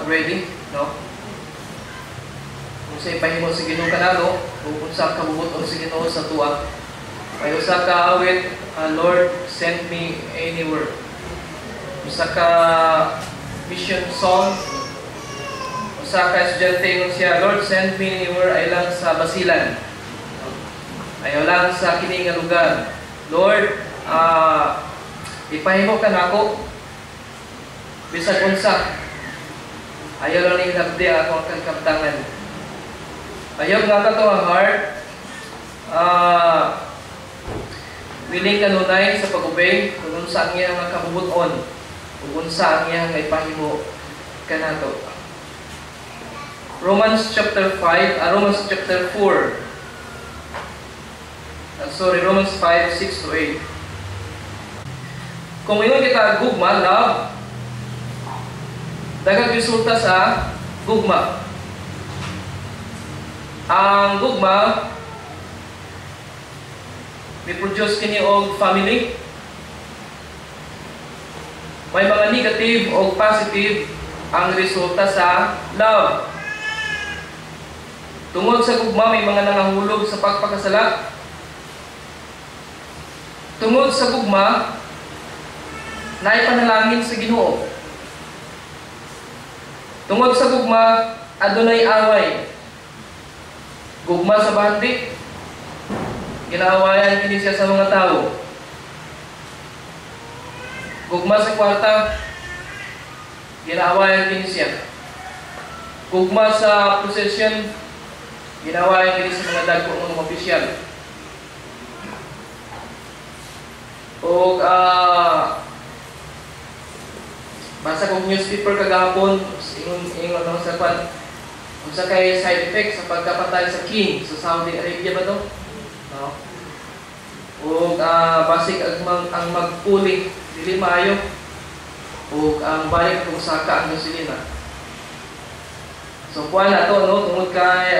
ready, no? Kung sa ipahimo sa Ginoo kanalo, kung sa kabubuton sa Ginoo sa tuwa, may usa ka awit, Lord, send me anywhere. Usa ka mission song, usa ka estudyante ingon siya, Lord, send me anywhere, ay lang sa Basilan, ayaw lang sa kini nga lugar. Lord, ipahimo ka nako bisag unsa, ayaw lang ni hinabdi ako ang kaptangan. Ayaw nga ka to ang heart, willing kanunay sa pag-obey kung unsa ang iyang kabubuton, kung unsa ang iyang ipahimo kanato. Romans chapter 4, Romans 5, 6 to 8. Kung ingon kita gugma, love, daghang resulta sa gugma. Ang gugma, may produce kini og family. May mga negative o positive ang resulta sa love. Tungod sa gugma, may mga nangahulog sa pagpakasala. Tungod sa gugma, naipanalangin sa Ginoo. Tungod sa gugma, adunay away. Gugma sa bandi, ginaawayan kini siya sa mga tao. Gugma sa kwarta, ginaawayan kini siya. Gugma sa possession, ginaawayan kini sa mga dagko mga opisyal. O basa kong newspaper kagahapon, ingon lang sa kwan, kung sa kay side effect sa pagkapatay sa king sa Saudi Arabia ba to? No? O basic ang magpuli, dili maayo. O ang balik kung saka ang gasolina. So kuha na to, no? Tungod kay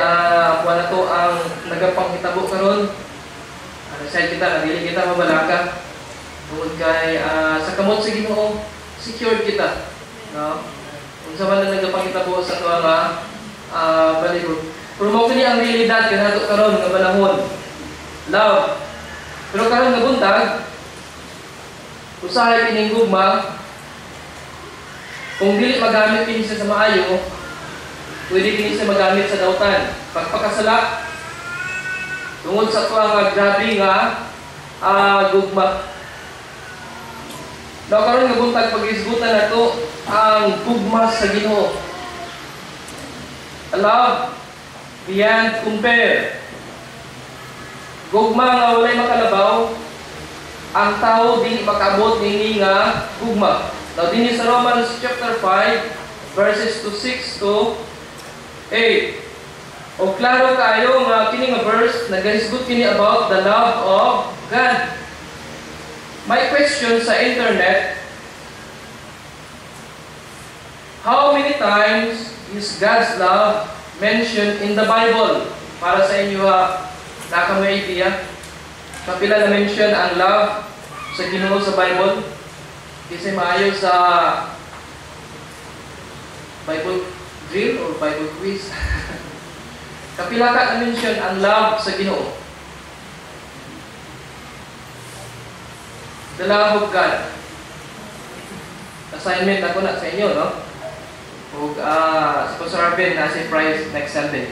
kuha na to ang nagapangkitabo karon. Side kita, dili kita mabalaka. Tungod kay sa kamot sa Ginoo, secured kita. No? Kung sa man na nagapangkitabo sa tuwa nga balibog. Pero mo kini ang realidad kanato karon nga panahon. Love. Pero karon nga buntag, usahay kining gugma, kung dili magamit kini sa maayo, pwede kini sa magamit sa dautan. Pagpakasala, tungod sa tuwa nga grabe nga gugma. Daw karon nga buntag pag-isgutan nato ang gugma sa Ginoo. Love beyond compare. Gugma nga walay makalabaw, ang tao di makaabot nini nga gugma. Now dinhi sa Romans chapter 5 verses 6 to 8. O klaro kayo nga kini nga verse nagahisgot kini about the love of God. My question sa internet, how many times is God's love mentioned in the Bible? Para sa inyo naka may idea, kapila na mention ang love sa Ginoo sa Bible? Kasi maayo sa Bible drill or Bible quiz. Kapila ka na mention ang love sa Ginoo? The love of God. Assignment ako na sa inyo, no? O Sponsor Arvin na si prize next Sunday.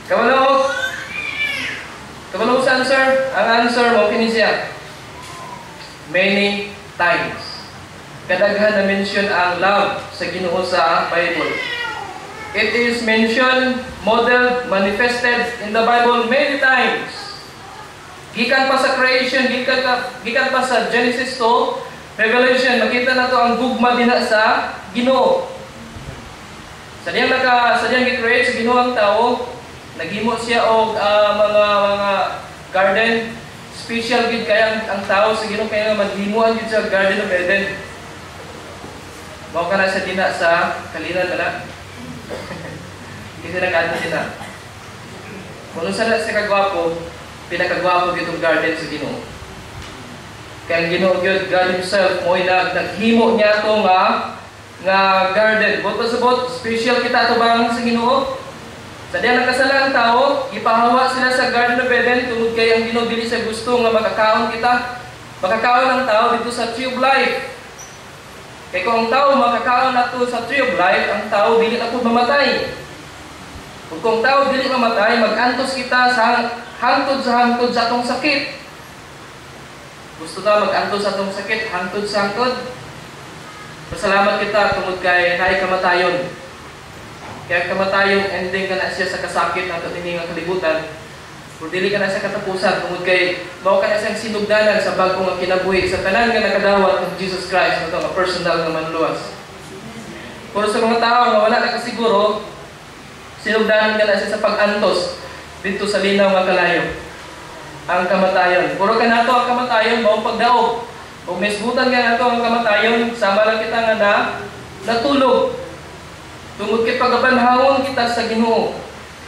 Kabalo sa answer. Ang answer mo kini siya. Many times. Kadaghan na mention ang love sa Ginoo sa Bible. It is mentioned, modeled, manifested in the Bible many times. Gikan pa sa creation, gikan pa sa Genesis to Revelation, makita na to ang gugma din sa Ginoo. Sa diyang gi-create sa Ginoo ang tao, naghimo siya og mga garden, special gid kaya ang tao sa Ginoo kaya maghimuan gid sa Garden of Eden. Mao kana sa dina sa kalinan na. Kasi nag-adto sila. Kung sa kagwapo, pinakagwapo gitong garden sa Ginoo. Kaya ang Ginoo gyud, God himself mo naghimo niya to nga garden. Buto subot special kita to bang sa Ginoo. Sa diyan nakasalang tao, ipahawa sila sa Garden of Eden tungod kay ang Ginoo dili sa gusto nga makakaon kita. Makakaon ang tao dito sa Tree of Life. Kaya kung ang tao makakaon na to sa Tree of Life, ang tao dili na po mamatay. Kung tao dili mamatay, mag-antos kita sa hangtod sa atong sakit. Gusto ta mag-antos sa atong sakit, hangtod sa hangtod. Pasalamat kita tungod kay naay kamatayon. Kaya kamatayon ending ka na siya sa kasakit nato dinhi nga kalibutan. Kung dili ka na sa katapusan tungod kay mao ka na siyang sinugdanan sa bag-o nga kinabuhi sa tanan nga nakadawat ng Jesus Christ nga personal nga manluwas. Pero sa mga tao nga wala nakasiguro, sinugdanan ka na siya sa pag-antos dito sa linaw nga kalayo. Ang kamatayon. Puro ka nato ang kamatayon mao pagdaog. Kung mesbutan nga nato ang kamatayon, sama lang kita nga natulog. Tungod kay pagabanhawon kita sa Ginoo.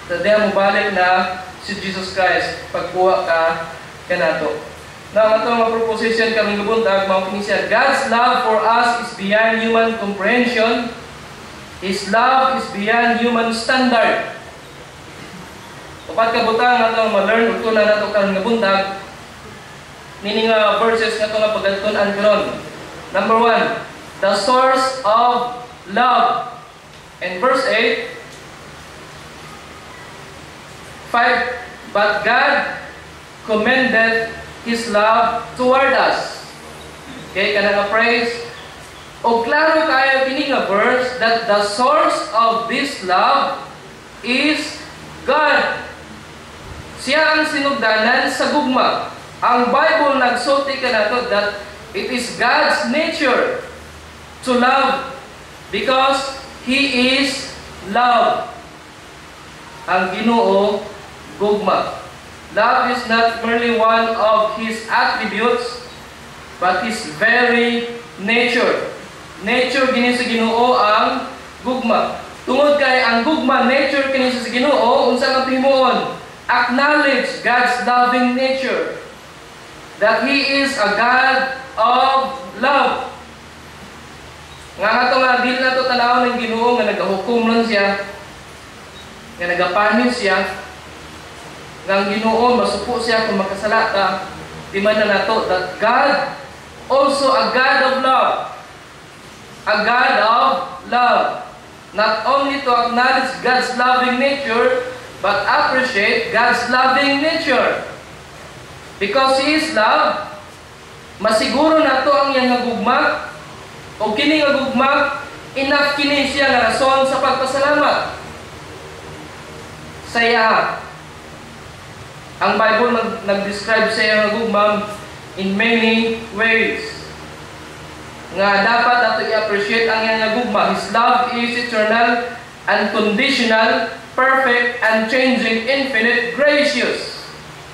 Sa diha mo balik na si Jesus Christ pagkuha ka kanato. Now ato nga proposition kami gibuntag mao kini siya. God's love for us is beyond human comprehension. His love is beyond human standard. Upat ka butang atong ma-learn ug tunan nato karon nga buntag. Meaning verses nga ito nga pagkatunan karon. Number 1, the source of love. And verse 8, 5, but God commended His love toward us. Okay, kanang praise. O klaro kayo kini nga verse that the source of this love is God. Siya ang sinugdanan sa gugma. Ang Bible nagsulti ka nato that it is God's nature to love because He is love. Ang Ginoo gugma. Love is not merely one of His attributes but His very nature. Nature kini sa Ginoo ang gugma. Tungod kay ang gugma nature kini sa Ginoo unsa nga himuon? Acknowledge God's loving nature. That He is a God of love. Nga ato nga dili nato tanawon ng Ginoo nga nagahukom lang siya, nga nagapanin siya, nga ang Ginoo masupo siya kung makasala ka. Di man na nato that God also a God of love. A God of love. Not only to acknowledge God's loving nature, but appreciate God's loving nature. Because He is love, masiguro nato ang iyang nagugma, o kini nga gugma, enough kini siya nga rason sa pagpasalamat. Saya. Ang Bible nag-describe sa iyang nagugma in many ways. Nga dapat nato i-appreciate ang iyang nagugma. His love is eternal, unconditional, perfect, unchanging, infinite, gracious.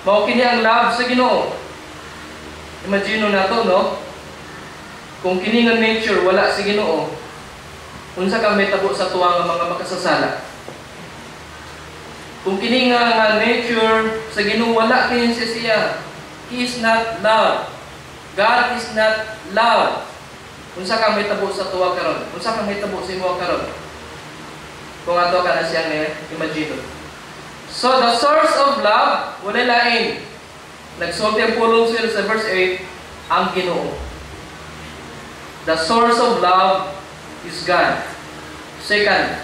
Mao kini ang love sa Ginoo. Imagine nato no? Kung kini nga nature wala sa Ginoo, unsa ka mahitabo sa tuwa nga mga makasasala? Kung kini nga nature sa Ginoo wala kini siya. He is not love. God is not love. Unsa ka mahitabo sa tuwa karon? Unsa ka mahitabo sa imo karon? Kung ato ka na siya imagine. So, the source of love, wala lain. Nagsulti ang pulong sila sa verse 8, ang Ginoo. The source of love is God. Second,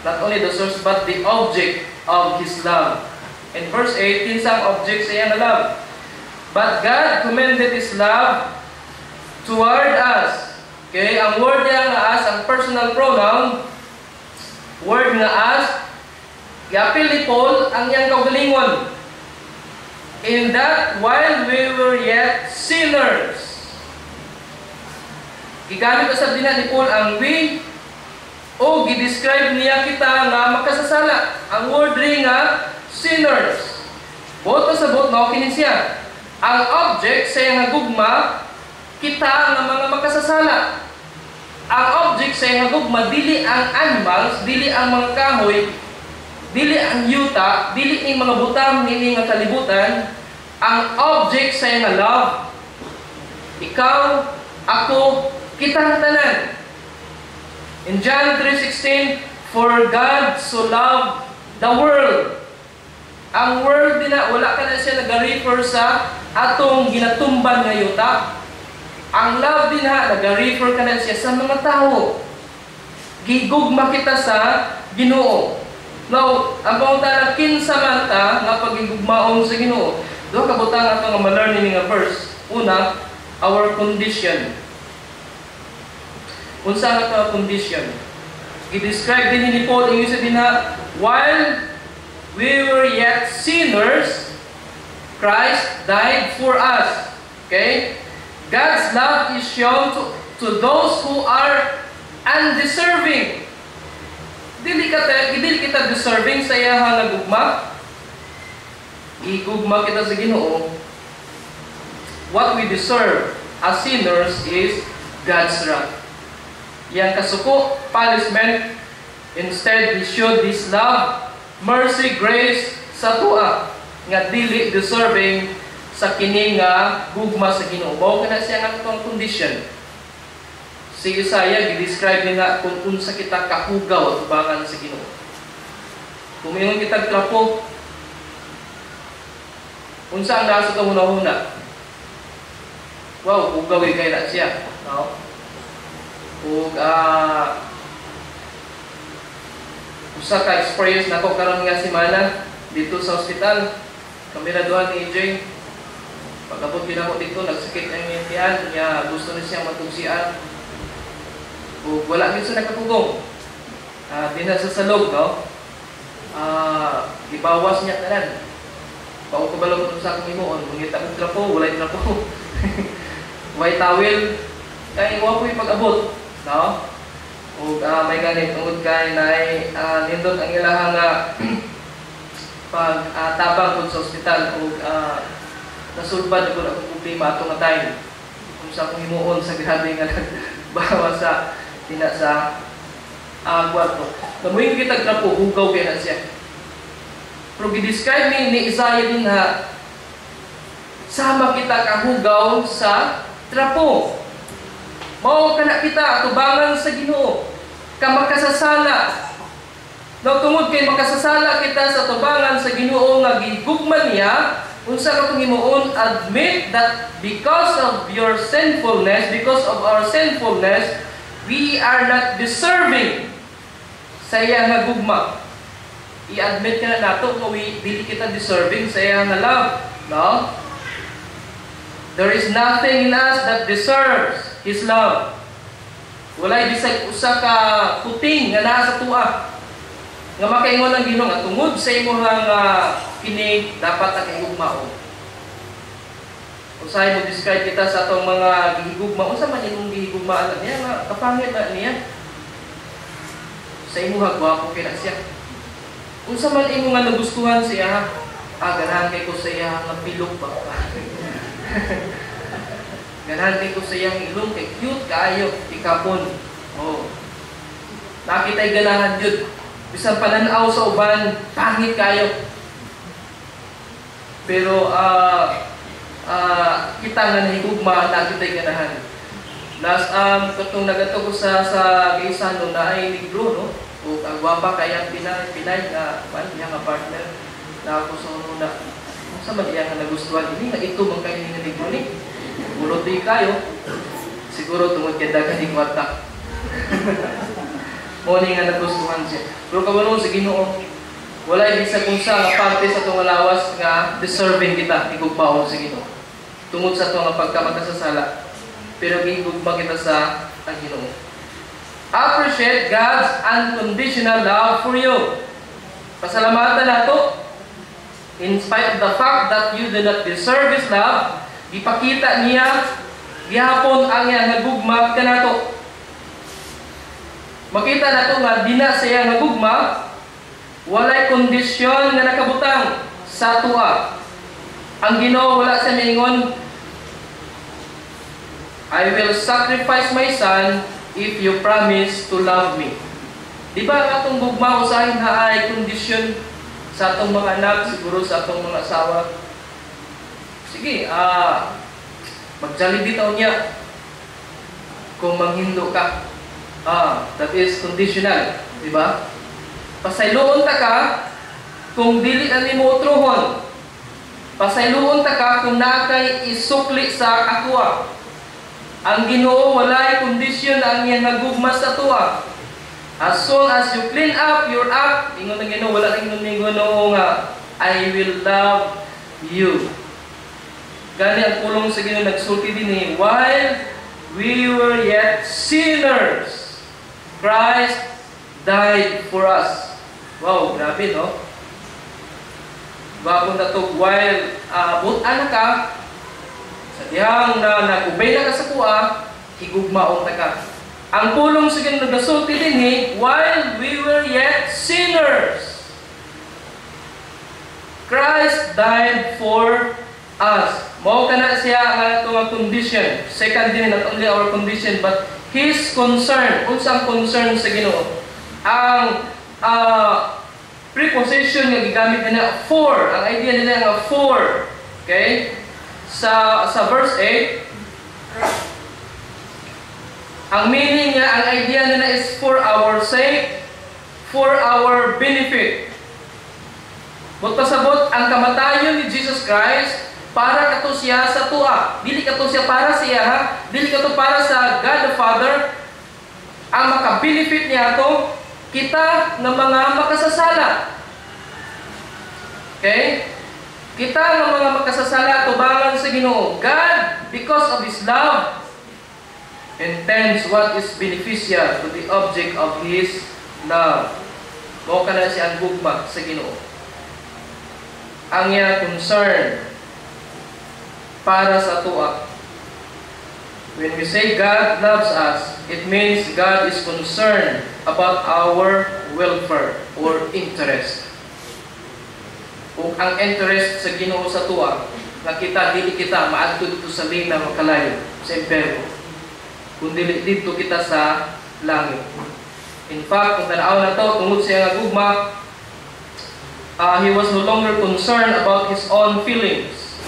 not only the source, but the object of His love. In verse 8, kinsang object sa iyang love. But God commended His love toward us. Okay, ang word niya nga as, ang personal pronoun, word nga as, yapil ni Paul ang iyang kaugalingon. In that while we were yet sinners. Gigamit usab din ni Paul ang we o gidescribe niya kita nga makasasala. Ang word ring nga sinners. Boto sa bot mao kini siya. Ang object sa iyang gugma kita nga mga makasasala. Ang object sa iyang gugma dili ang animals, dili ang mga kahoy, dili ang yuta, dili ang mga butang nini nga kalibutan. Ang object sa iyang love Ikaw, ako, kitang tanan. In John 3:16, for God so loved the world. Ang world din na, wala ka na siya nag-refer sa atong ginatumban nga yuta. Ang love din ha, nag-refer ka na siya sa mga tao. Gigugma kita sa Ginoo. Now, ang pangunta na kinsa man ta nga pagigugmaon sa Ginoo. Duha ka butang ato nga ma-learn nga verse. Una, our condition. Unsa nga ta condition? I-describe din ni Paul ingon sa dinha, while we were yet sinners, Christ died for us. Okay? God's love is shown to those who are undeserving. Dili kita deserving sa iyang nagugma. Igugma kita sa Ginoo. What we deserve as sinners is God's wrath. Yang kasuko, punishment. Instead, He showed His love, mercy, grace sa tua nga dili deserving sa kini nga gugma sa Ginoo. Mao kana siya nga atong condition. Si Isaiah gi-describe niya kung unsa kita kahugaw tubangan sa Ginoo. Kung ingon kita trapo, unsa ang nasa ka hunahuna? Wow, hugaw kay na siya. No? Ug usa ka experience nako karon nga semana dito sa ospital. Kami na duha ni AJ. Pagabot ginamo dito, nagsakit ang iyang tiyan, niya gusto na siya matugsian. Ug wala gid sa nakapugong. Dina sa salog, no? Ibawas niya tanan. Pao ko balog sa akong himuon, mangita og trapo, walay trapo. Way towel, kay wa ko'y pag-abot, no? Ug may ganit tungod kay nay nindot ang ilahang pag tabang pud sa ospital ug nasulbad ko akong problema atong time. Kung sa akong himuon sa grabe nga bawa sa tina sa kwarto. Namuing kita trapo, hugaw kay na siya. Pero gi-describe ni Isaiah din ha, sama kita kahugaw sa trapo. Mao kana kita tubangan sa Ginoo. Ka makasasala. Daw tungod kay makasasala kita sa tubangan sa Ginoo nga gigugman niya, unsa ka himuon, admit that because of your sinfulness, because of our sinfulness, we are not deserving sa iyang nga gugma. I-admit ka na nato nga dili kita deserving sa iyang nga love, no? There is nothing in us that deserves His love. Walay bisag usa ka puting nga naa sa tuwa. Nga makaingon ang Ginoo nga tungod sa imong kini dapat ang higugmao. Usahay mo describe kita sa atong mga gihigugma, unsa man imong gihigugmaan niya nga kapangit na niya. Sa imong gwapo kay na siya. Unsa man imong nga nagustuhan siya, ganahan kay ko sa iya nga pilok ba. Ganahan kay ko sa iyang ilong kay cute kaayo, ikapon. Oh. Nakita'y ganahan yun. Bisan pananaw sa uban, pangit kayo. Pero kita nga nahigugma, nakita'y ganahan. Last katong nagato ko sa Gaisano na ay negro, no? O agwapa kaya pinay nga nga partner na ako sa una. Sa man iya nga nagustuhan ini nga ito man kayo nga negro ni. Ulod di kayo. Siguro tungod kay daghan ni kwarta. Mo ni nga nagustuhan siya. Pero kabalo sa Ginoo, wala bisag unsa nga parte sa tong lawas nga deserving kita igugmaon sa Ginoo. Tungod sa tong pagkamakasasala. Pero gigugma kita sa Ginoo. Appreciate God's unconditional love for you. Pasalamatan nato. In spite of the fact that you do not deserve His love, ipakita niya gihapon ang iyang nagugma kanato. Makita nato nga dina sa iyang nagugma, walay kondisyon nga nakabutang sa tuwa. Ang Ginoo wala sa miingon, I will sacrifice my son if you promise to love me. Di ba ang atong gugma usahin na ay kondisyon sa atong mga anak, siguro sa atong mga asawa? Sige, Mag-Jollibee taon niya. Kung manghindo ka. That is conditional. Diba? Pasayloon ta ka kung dili na nimo utrohon. Pasayloon ta ka kung nakay isukli sa atwa. Ang Ginoo walay kondisyon ang iyang nagugma sa atwa. As soon as you clean up your act, ingon ang Ginoo, wala nang ingon ni Ginoo nga, I will love you. Gani ang pulong sa Ginoo nagsulti din while we were yet sinners, Christ died for us. Wow, grabe, no? Bago na to, while butan ka, sa dihang na nag-ubay na ka sa kuha, higugmaon ta ka. Ang pulong sa Ginoo nagasulti din while we were yet sinners, Christ died for us. Mao kana siya ang atong condition. Second din, not only our condition, but His concern. Unsang concern sa Ginoo? Ang preposition nga gigamit nila for. Ang idea nila nga for. Okay? Sa verse 8, ang meaning niya, ang idea nila is for our sake, for our benefit. But pasabot, ang kamatayon ni Jesus Christ, para kato siya sa tuwa. Dili kato siya para siya, ha? Dili kato para sa God the Father. Ang maka-benefit niya to, kita ng mga makasasala. Okay? Kita ng mga makasasala, tubangan sa Ginoo. God, because of His love, intends what is beneficial to the object of His love. Mao kana siya ang gugma sa Ginoo. Ang iya concern para sa tuwa. When we say God loves us, it means God is concerned about our welfare or interest. Kung ang interest sa Ginoo sa tuwa, na kita, dili kita maadto dito sa lina makalayo sa impyerno. Kung dili dito kita sa langit. In fact, kung tanaw na to, tungod sa iyang gugma, He was no longer concerned about His own feelings.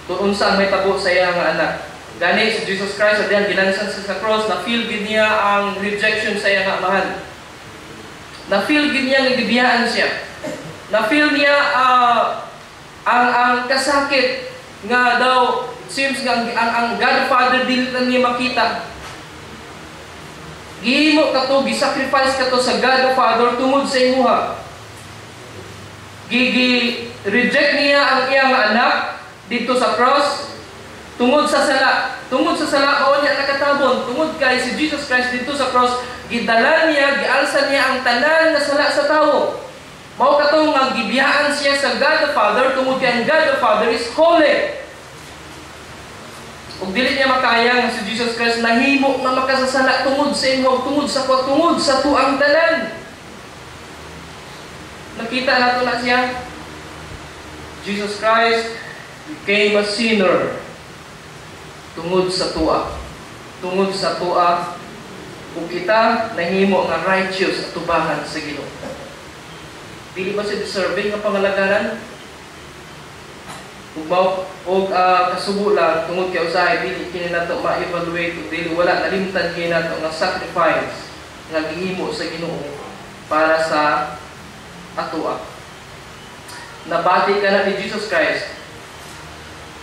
Kung unsa ang may tabo sa iyang anak. Gani si Jesus Christ, sa diyan ginansan sa cross, na-feel gid niya ang rejection sa iyang amahan. Na-feel gid niya nga gibiyaan siya. Na-feel niya ang kasakit nga daw, it seems nga ang God Father dili na niya makita. Gihimo ka to, gisacrifice ka to sa God the Father tungod sa imuha. Reject niya ang iyang anak dito sa cross tungod sa sala. Tungod sa sala o niya nakatabon. Tungod kay si Jesus Christ dito sa cross, gidala niya, gialsa niya ang tanan na sala sa tawo. Mao katong nga gibiyaan siya sa God the Father tungod kay ang God the Father is holy. Ug dili niya makaya nga si Jesus Christ nahimo nga makasasala tungod sa imo, tungod sa tuang tanan. Nakita nato na siya. Jesus Christ became a sinner tungod sa tuwa. Tungod sa tuwa, kung kita nahimo nga righteous at tubangan sa Ginoo. Dili ba siya deserving nga pangalagaran? Kung kasubo lang, tungod kay usahay, dili kini nato ma-evaluate o dili wala nalimtan kini nato nga sacrifice nga gihimo sa Ginoo para sa atua. Nabati ka na ni Jesus Christ.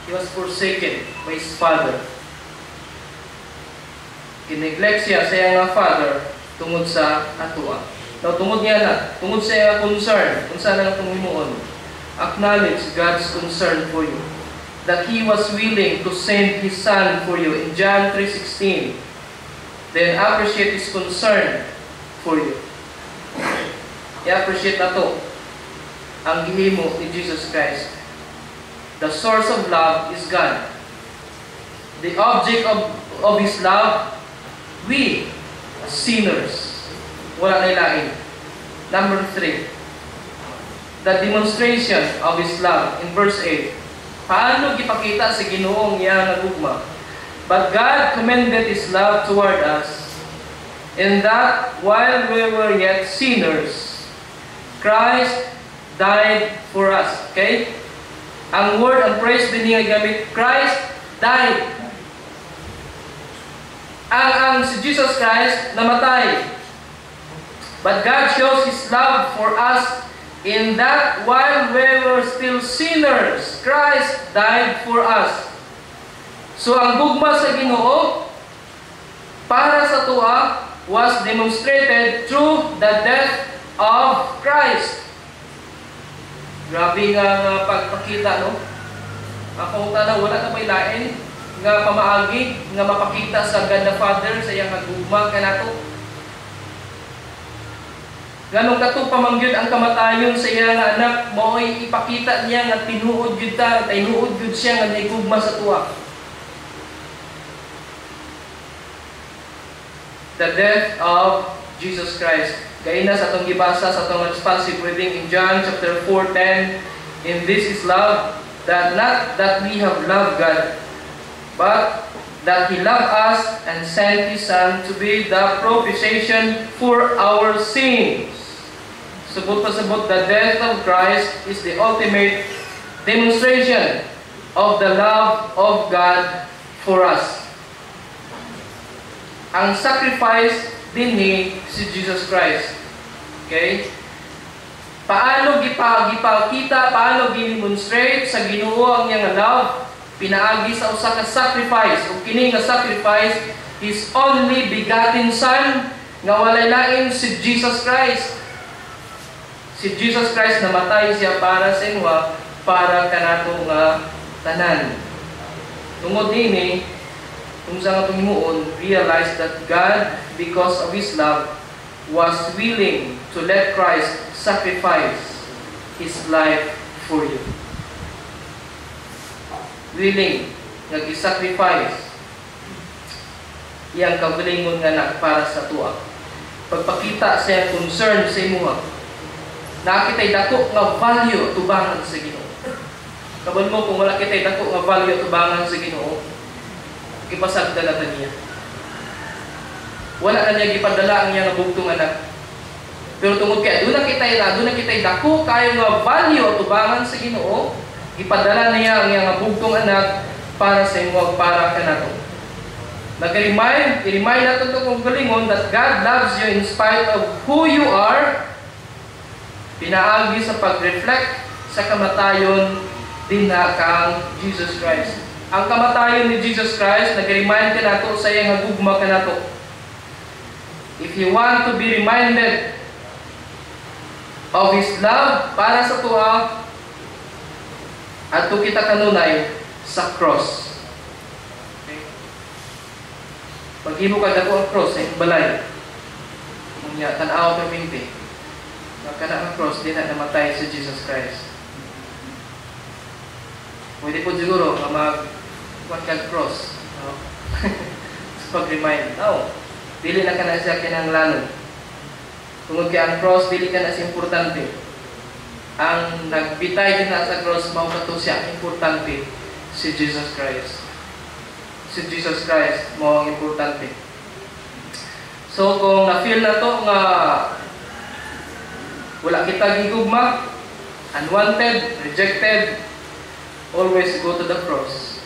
He was forsaken by His Father. Kineglect siya sa iyang Father tungod sa atua. Now, tungod niya na, tungod sa iyang concern, kung saan ang tumuhimuon, acknowledge God's concern for you. That He was willing to send His Son for you in John 3:16. Then appreciate His concern for you. I-appreciate na to ang gihimo ni Jesus Christ. The source of love is God. The object of His love, we, sinners. Wala na ilain. Number 3, the demonstration of His love in verse 8. Paano gipakita sa Ginoong iyang nagugma? But God commended His love toward us, in that while we were yet sinners, Christ died for us. Okay? Ang word and praise din niya gamit, Christ died. Ang si Jesus Christ namatay. But God shows His love for us in that while we were still sinners, Christ died for us. So ang gugma sa Ginoo para sa tuwa was demonstrated through the death of Christ. Grabe nga pagpakita, no? Akong tanong, wala na may lain nga pamaagi nga mapakita sa God the Father sa iyang gugma kanato. Ganong kato pamangyod ang kamatayon sa iyang anak, mao'y ipakita niya nga tinuod gyud ta, tinuod gyud siya nga naigugma sa tuwa. The death of Jesus Christ. Gaina sa atong gibasa sa atong responsive reading in John chapter 4:10, "In this is love, that not that we have loved God, but that He loved us and sent His Son to be the propitiation for our sins." Subot pa subot, the death of Christ is the ultimate demonstration of the love of God for us. Ang sacrifice din ni si Jesus Christ. Okay? Paano gipakita, paano gi-demonstrate sa Ginoo ang iyang love? Pinaagi sa usa ka sacrifice. Ug kini nga sacrifice His only begotten Son nga walay lain si Jesus Christ. Si Jesus Christ namatay siya para sa inwa, para kanato nga tanan. Tungod nini, kung sa nga himuon, realize that God, because of His love, was willing to let Christ sacrifice His life for you. Willing nga gi-sacrifice iyang kaugalingon nga anak para sa tuwa. Pagpakita sa iyang concern sa imuha, nakitay dako nga value tubangan sa Ginoo. Kabon mo kung wala kitay dako nga value tubangan sa Ginoo, ipasagdala ta niya. Wala na niya gipadala ang iyang bugtong anak. Pero tungod kay doon na kitay dako kayo nga value tubangan sa Ginoo, ipadala niya ang iyang bugtong anak para sa imo, para kanato. I-remind nato kung galingon that God loves you in spite of who you are. Pinaagi sa pag-reflect sa kamatayon din na kang Jesus Christ. Ang kamatayon ni Jesus Christ, nag-remind ka nato sa iyang hagugma ka nato. If you want to be reminded of His love para sa tuwa, adto kita kanunay sa cross. Okay? Paghimo ka dako ang cross sa balay. Unya tan-aw ka minti. Magkana ang cross, di na namatay si Jesus Christ. Pwede po siguro mag-one cross. No? Pag-remind. No. Dili na ka na siya kinanglanon. Tungod kay ang cross, dili ka na siya importante. Ang nagbitay din na sa cross, maukato siya importante, si Jesus Christ. Si Jesus Christ, mo ang importante. So, kung na-feel na to nga wala kita gigugma, unwanted, rejected, always go to the cross.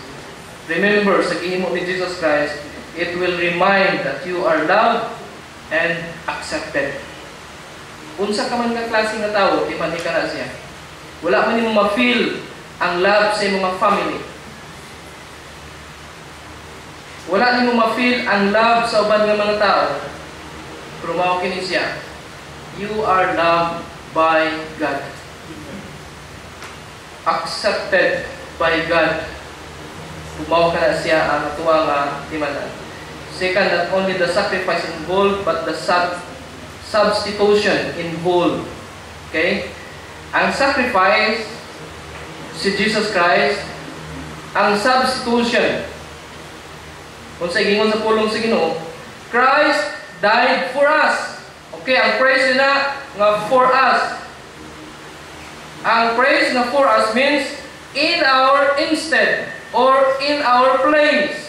Remember, sa gihimo ni Jesus Christ, it will remind that you are loved and accepted. Unsa ka man nga klase nga tao, tipani ka na siya. Wala man nimo ma-feel ang love sa imong family. Wala nimo ma-feel ang love sa uban nga mga tao. Pero mao kini siya. You are loved by God. Accepted by God. Tumaw ka na siya ang atuwa nga timanan. Second, not only the sacrifice involved, but the substitution involved. Okay? Ang sacrifice, si Jesus Christ, ang substitution, kung sa gingon sa pulong sa Ginoo, Christ died for us. Okay, ang praise na nga for us. Ang praise na for us means in our instead or in our place.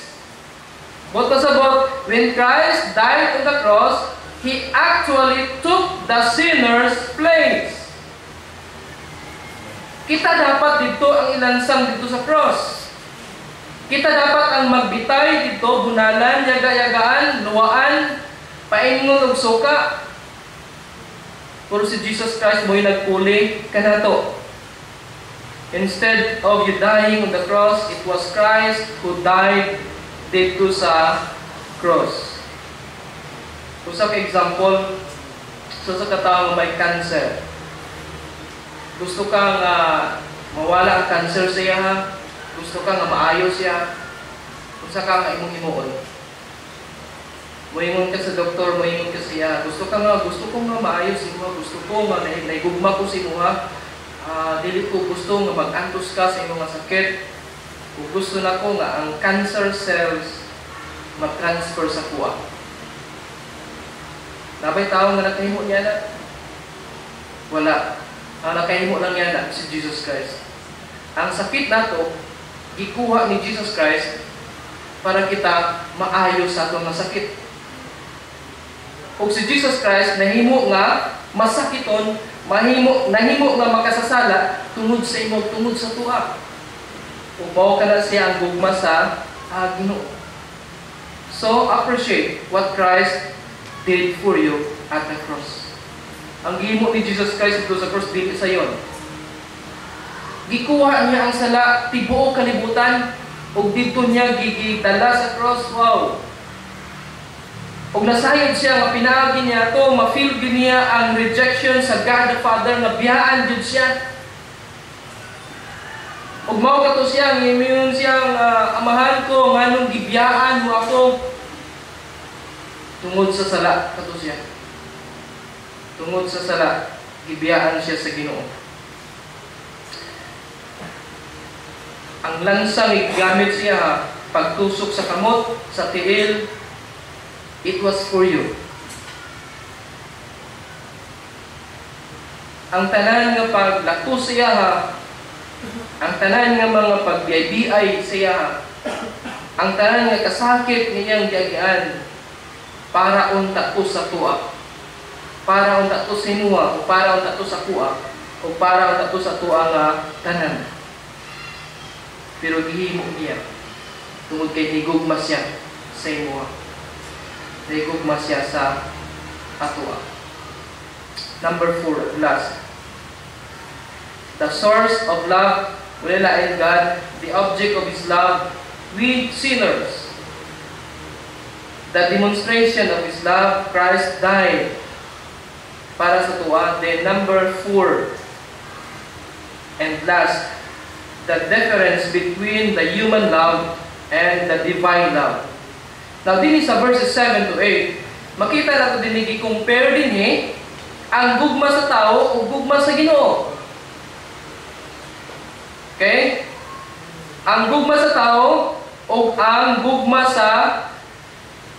But pasabot, when Christ died on the cross, He actually took the sinner's place. Kita dapat dito ang ilansang dito sa cross. Kita dapat ang magbitay dito, bunalan, yaga-yagaan, luwaan, paingon og suka. Pero si Jesus Christ mo'y nagpuli kanato. Instead of you dying on the cross, it was Christ who died dito sa cross. Usa ka example, sa katao may cancer. Gusto kang mawala ang cancer sa iya, gusto kang maayo siya, usa ka nga imong himuon. Moingon ka sa doktor, moingon ka siya, gusto ko nga maayo si mo, gusto ko nga naigugma ko si mo ha. Dili ko gusto nga mag-antos ka sa imong sakit. Kung gusto na ko nga ang cancer cells mag-transfer sa kuha. Nabay tao nga nakahimo niya na? Wala. Ang nakahimo lang niya na si Jesus Christ. Ang sakit nato, gikuha ni Jesus Christ para kita maayo sa atong masakit. Kung si Jesus Christ nahimo nga masakiton, nahimo nga makasasala tungod sa imo, tungod sa tuwa. Ubaw ka na siya ang gugma sa Ginoo. So appreciate what Christ did for you at the cross. Ang gihimo ni Jesus Christ dito sa cross dili sa yon. Gikuha niya ang sala tibuok kalibutan ug dito niya gigidala sa cross. Wow. Ug nasayod siya nga pinaagi niya to, ma-feel niya ang rejection sa God the Father nga biyaan jud siya. Ug mao kato siya ngimingon siya amahan ko nganong gibiyaan mo ako tungod sa sala kato siya. Tungod sa sala gibiyaan siya sa Ginoo. Ang lansang igamit siya pagtusok sa kamot, sa tiil. It was for you. Ang tanan nga paglato siya ang tanan nga mga pagbiyay siya ang tanan nga kasakit niyang giagian para unta to sa tuwa, para unta to sinuwa, o para unta to sa kuha, o para unta to sa tuwa nga tanan. Pero gihimo niya tungod kay higugma siya sa imuha. Higugma siya sa atua. Number 4, last. The source of love will in God, the object of His love with sinners. The demonstration of His love, Christ died para sa tuwa. Then number 4, and last, the difference between the human love and the divine love. Now, din sa verses 7 to 8, makita nato din i-compare din ang gugma sa tao o gugma sa Ginoo. Okay? Ang gugma sa tao o ang gugma sa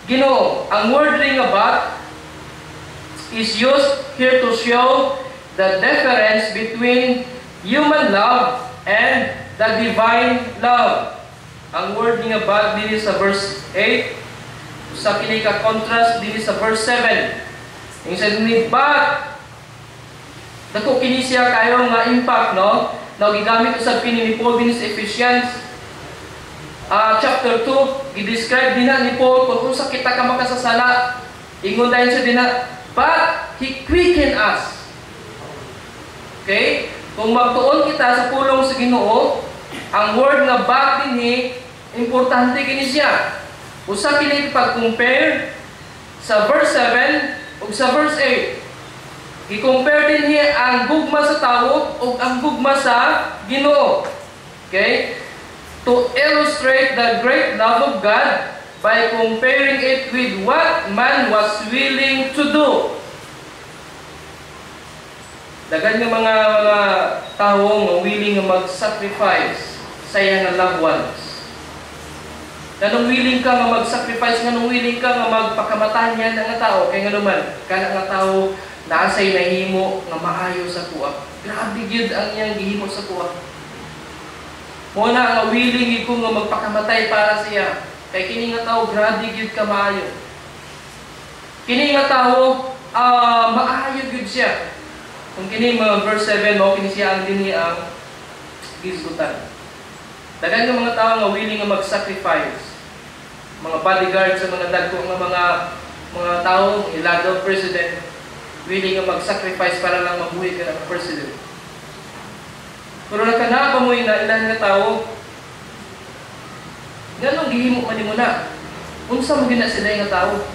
Ginoo. Ang word ring about is used here to show the difference between human love and the divine love. Ang word ring about din sa verse 8, sa kini ka contrast din sa verse 7. Yung said ni but dako kini siya kayo nga impact no. Now gigamit usab kini ni Paul din sa Ephesians chapter 2, gi-describe din ni Paul kung unsa kita ka makasasala. Ingon dayon siya din but He quickened us. Okay? Kung magtuon kita sa pulong sa Ginoo, ang word nga but din importante kini siya. Usa kini pag-compare sa verse 7 ug sa verse 8. I-compare din niya ang gugma sa tao ug ang gugma sa Ginoo. Okay? To illustrate the great love of God by comparing it with what man was willing to do. Dagan nga mga tao nga willing nga mag-sacrifice sa iyang loved ones. Ganong willing ka nga mag-sacrifice, ganong willing ka nga magpakamatay niya nga tao, kay nga naman, kana nga tao naasay nahimo nga maayo sa kuha. Grabe gyud ang iyang gihimo sa kuha. Muna nga willing iko nga magpakamatay para siya. Kay kini nga tao grabe gyud ka maayo. Kini nga tao maayo gyud siya. Kung kini mga verse 7 mo kini siya ang dinhi ang gisgutan. Dagan ng mga tao nga willing nga mag-sacrifice. Mga bodyguard sa mga dagko nga mga tao, ilagaw president, willing nga mag-sacrifice para lang mabuhi ka ng president. Pero nakana pa mo na ilan nga tao, ganong gihimo man mo na. Unsa mo gina sila nga tao?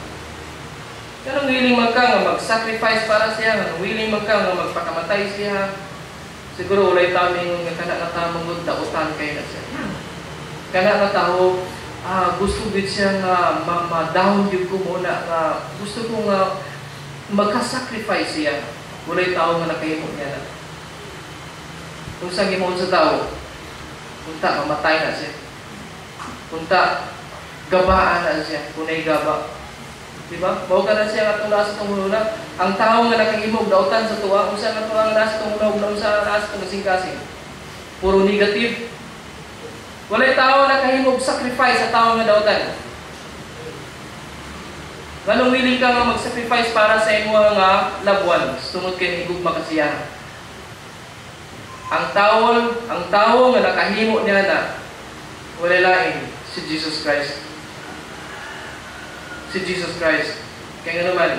Ganong willing man ka nga mag-sacrifice para siya, ganong willing man ka nga magpakamatay siya. Siguro ulay tao mingon nga kana nga tao mangud dautan kay na siya. Kana nga tao, gusto gid siya nga ma-down gyud ko muna nga gusto ko nga magka-sacrifice siya. Ulay tao nga nakahimo niya na. Kung sa gimon sa tao, punta mamatay na siya. Punta gabaan na siya, kunay gaba. Diba? Mao ka na siya nga tula sa tumuluna. Ang tao nga nakahimog dautan sa tuwa, unsa nga tuwa nga nasa tumulog na unsa nasa kasing-kasing. Puro negative. Walay tao nakahimog sacrifice sa tao nga dautan. Ganong willing ka nga mag-sacrifice para sa imo nga loved ones tungod kay higugma ka siya. Ang tao nga nakahimo niya na wala lain si Jesus Christ. Si Jesus Christ. Kaya nga naman,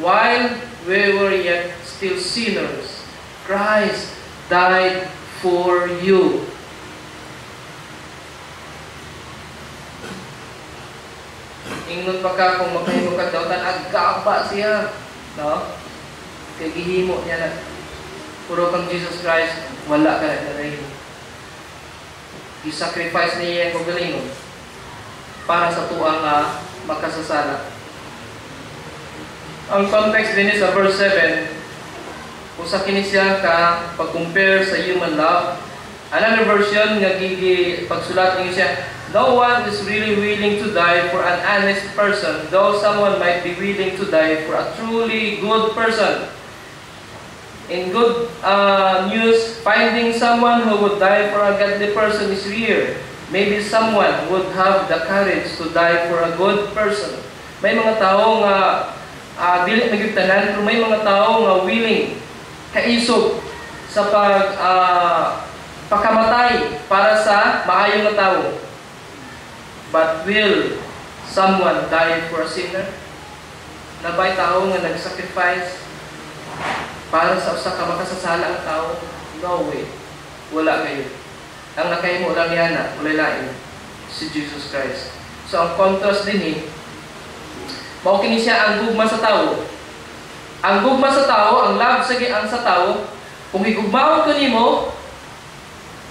while we were yet still sinners, Christ died for you. Ingon pa ka kung magkahimo ka daw, agkapa siya. No? Kaya gihimo niya na. Puro kang Jesus Christ, wala ka na rin. I-sacrifice niya yung kagalingon para sa tuwa nga makasasala. Ang context din sa verse 7, kung sa kini siya ka pag-compare sa human love, another version nga pagsulat niyo siya, no one is really willing to die for an honest person, though someone might be willing to die for a truly good person. In good news, finding someone who would die for a godly person is rare. Maybe someone would have the courage to die for a good person. May mga tao nga dili nagigtanan, pero may mga tao nga willing kaisog sa pagkamatay para sa maayong na tao. But will someone die for a sinner? Nabay tao nga nag-sacrifice para sa usa ka makasasala ang tao? No way. Wala kayo. Ang nakahimo lang yan na, wala lain, si Jesus Christ. So, ang contrast din mao kini siya ang gugma sa tao. Ang gugma sa tao, ang love sa tao, kung higugmaon ko nimo,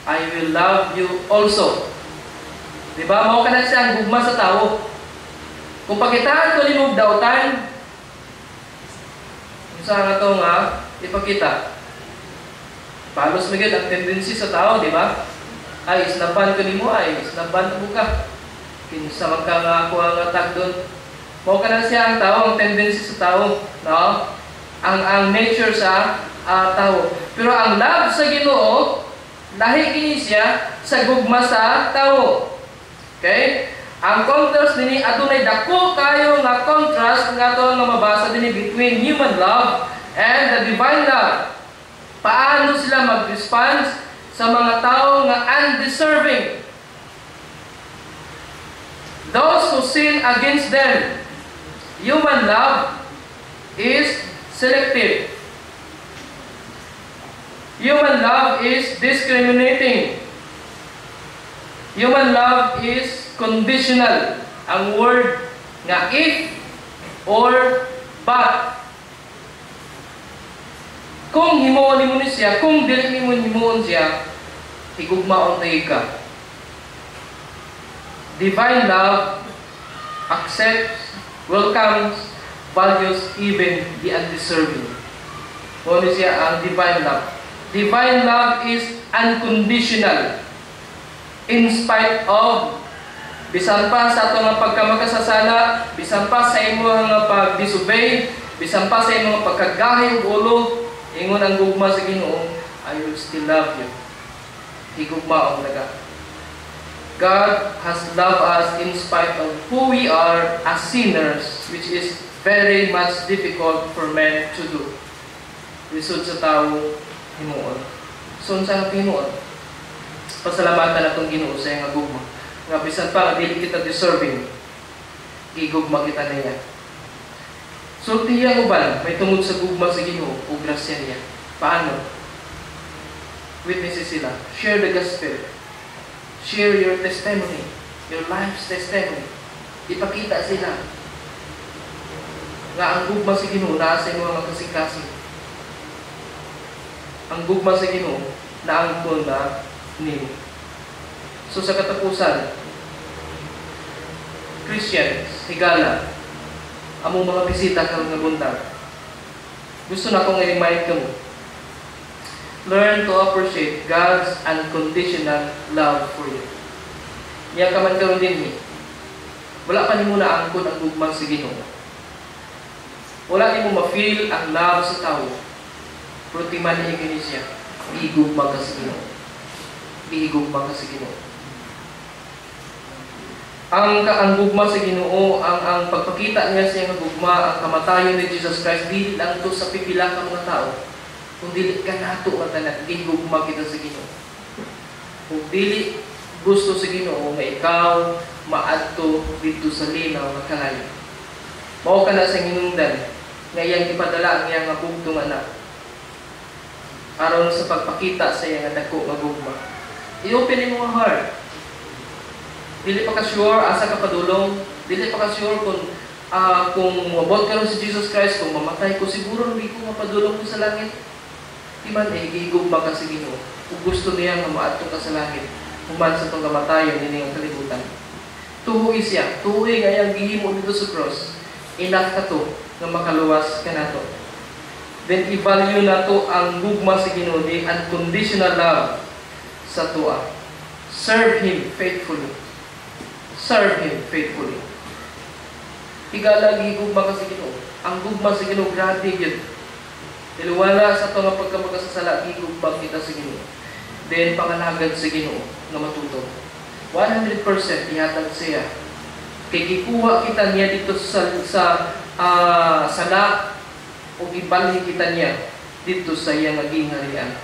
I will love you also. Diba? Mao kana siya ang gugma sa tao. Kung pakitaan ko nimo dautan, sa nga to nga, ipakita. Palos magid ang tendency sa tao, di ba? Ay, isnaban ko nimo, ay, isnaban mo ka. Kinsa man ka nga ako ang tag doon. Mao ka na siya ang tao, ang tendency sa tao. No? Ang nature sa tao. Pero ang love sa Ginoo, lahi kini siya sa gugma sa tao. Okay? Ang contrast nini adunay dako kayo nga contrast nga to nga mabasa dinhi between human love and the divine love. Paano sila mag-respond sa mga tao nga undeserving? Those who sin against them. Human love is selective. Human love is discriminating. Human love is conditional. Ang word nga if or but. Kung himuon nimo ni siya, kung dili nimo himuon siya, higugmaon tayo ka. Divine love accepts, welcomes, values even the undeserving. Kung siya ang divine love. Divine love is unconditional. In spite of, bisan pa sa ato nga pagkamakasasala, bisan pa sa imo nga pag-disobey, bisan pa sa imo nga pagkagahi ug ulo, ingon ang gugma sa Ginoo, I will still love you. Higugma ang laga. God has loved us in spite of who we are as sinners, which is very much difficult for men to do. Lisod sa tao, himuon. So, saan himuon? Pasalamatan atong Ginoo sa iyang gugma. Nga bisan pa dili kita deserving, gigugma kita niya. Sulti ang uban may tungod sa gugma sa Ginoo ug grasya niya. Paano? Witnesses sila. Share the gospel. Share your testimony, your life's testimony. Ipakita sila nga ang gugma sa Ginoo naa sa imong mga kasing-kasing. Ang gugma sa Ginoo naangkon na nimo. So sa katapusan, Christians, higala, among mga bisita karon nga buntag, gusto na akong i-remind kamo. Learn to appreciate God's unconditional love for you. Niya ka man karon dinhi. Wala pa nimo na angkon ang gugma sa Ginoo. Wala nimo ma-feel ang love sa tawo. Pero timan niya kini siya. Igugma ka sa Ginoo. Igugma ka sa Ginoo. Ang gugma sa Ginoo, ang pagpakita niya sa iyang gugma, ang kamatayon ni Jesus Christ, dili lang to sa pipila ka mga tao. Kung dili ka nato nga tanan, gigugma kita sa Ginoo. Kung dili gusto sa Ginoo nga ikaw maadto dito sa linaw nga kalayo. Mao ka na sa hinungdan nga iyang ipadala ang iyang bugtong anak aron sa pagpakita sa iyang dako nga gugma. I-open mo ang heart. Dili pa ka sure asa ka padulong, dili pa ka sure kung mabot ka ron si Jesus Christ, kung mamatay ko, siguro hindi ko mapadulong ko sa langit. Iman gigugma ka sa Ginoo. Kung gusto niya nga maadto ka sa langit, human sa itong kamatayon, hindi nga kalibutan. Tuhoy siya, tuhoy nga yung gihimo dito sa cross. Enough ka to, nga makaluwas ka na to. Then i-value na to ang gugma sa Ginoo, the unconditional love sa tuwa. Serve Him faithfully. Serve Him faithfully. Higala gigugma ka sa Ginoo. Ang gugma sa Ginoo, grabe yun. Diliwala sa ito nga pagkamakasasala, gigugma kita sa Ginoo. Then pangalagad sa Ginoo nga matuto. 100% ihatag siya. Kay gikuha kita niya dito sa sala o ibalhin kita niya dito sa iyang gingharian.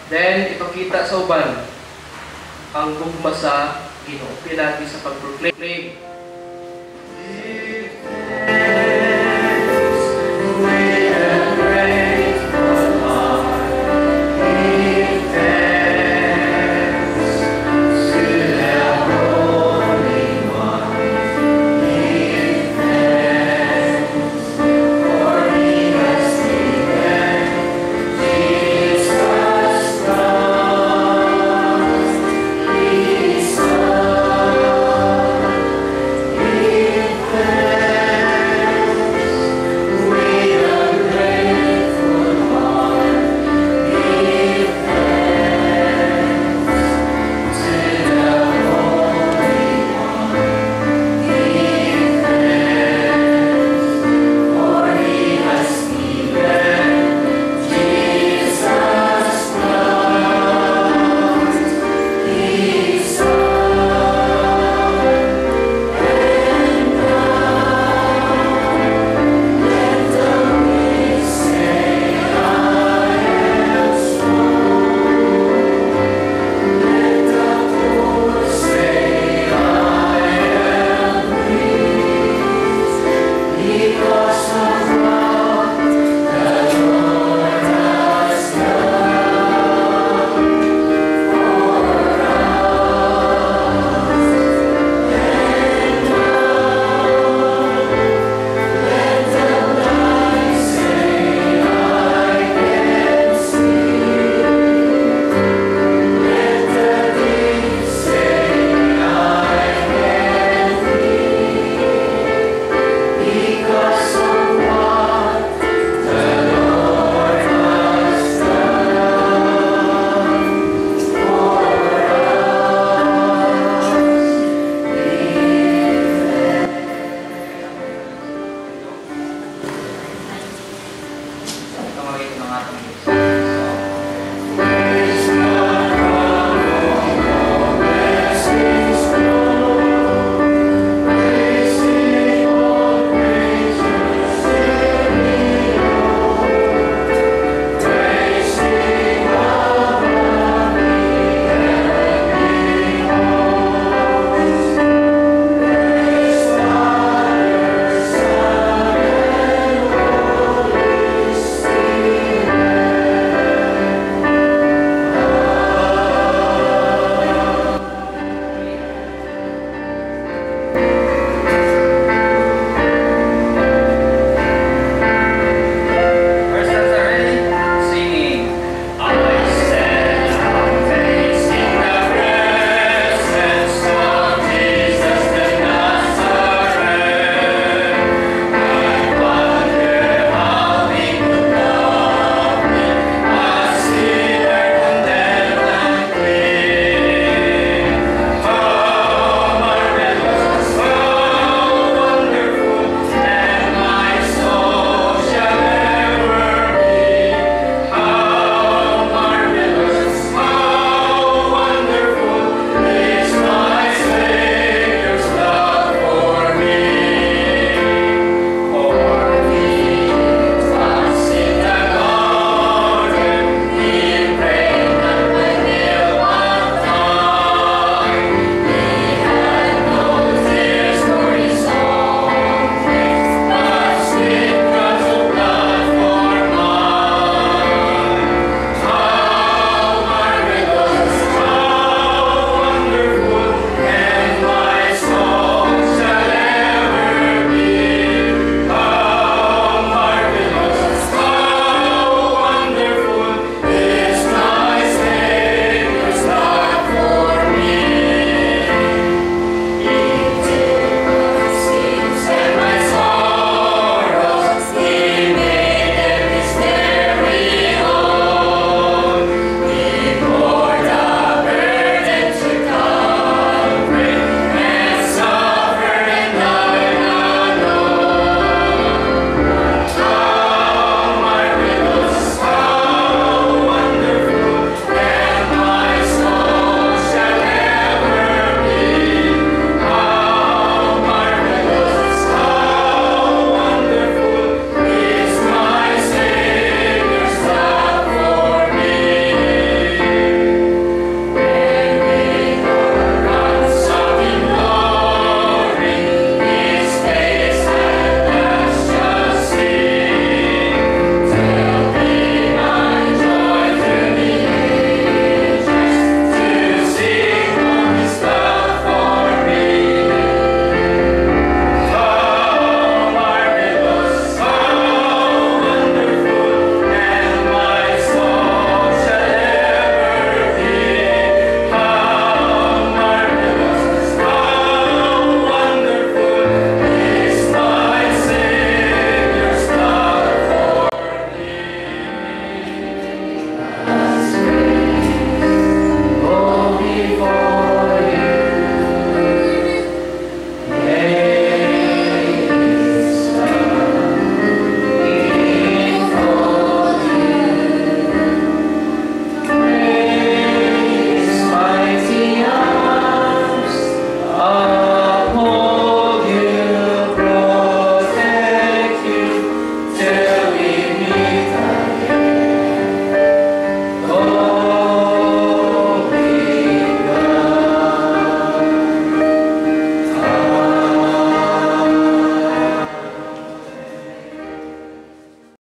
Then ipakita sa uban ang gugma sa Ginoo. Pilagi sa pag-proclaim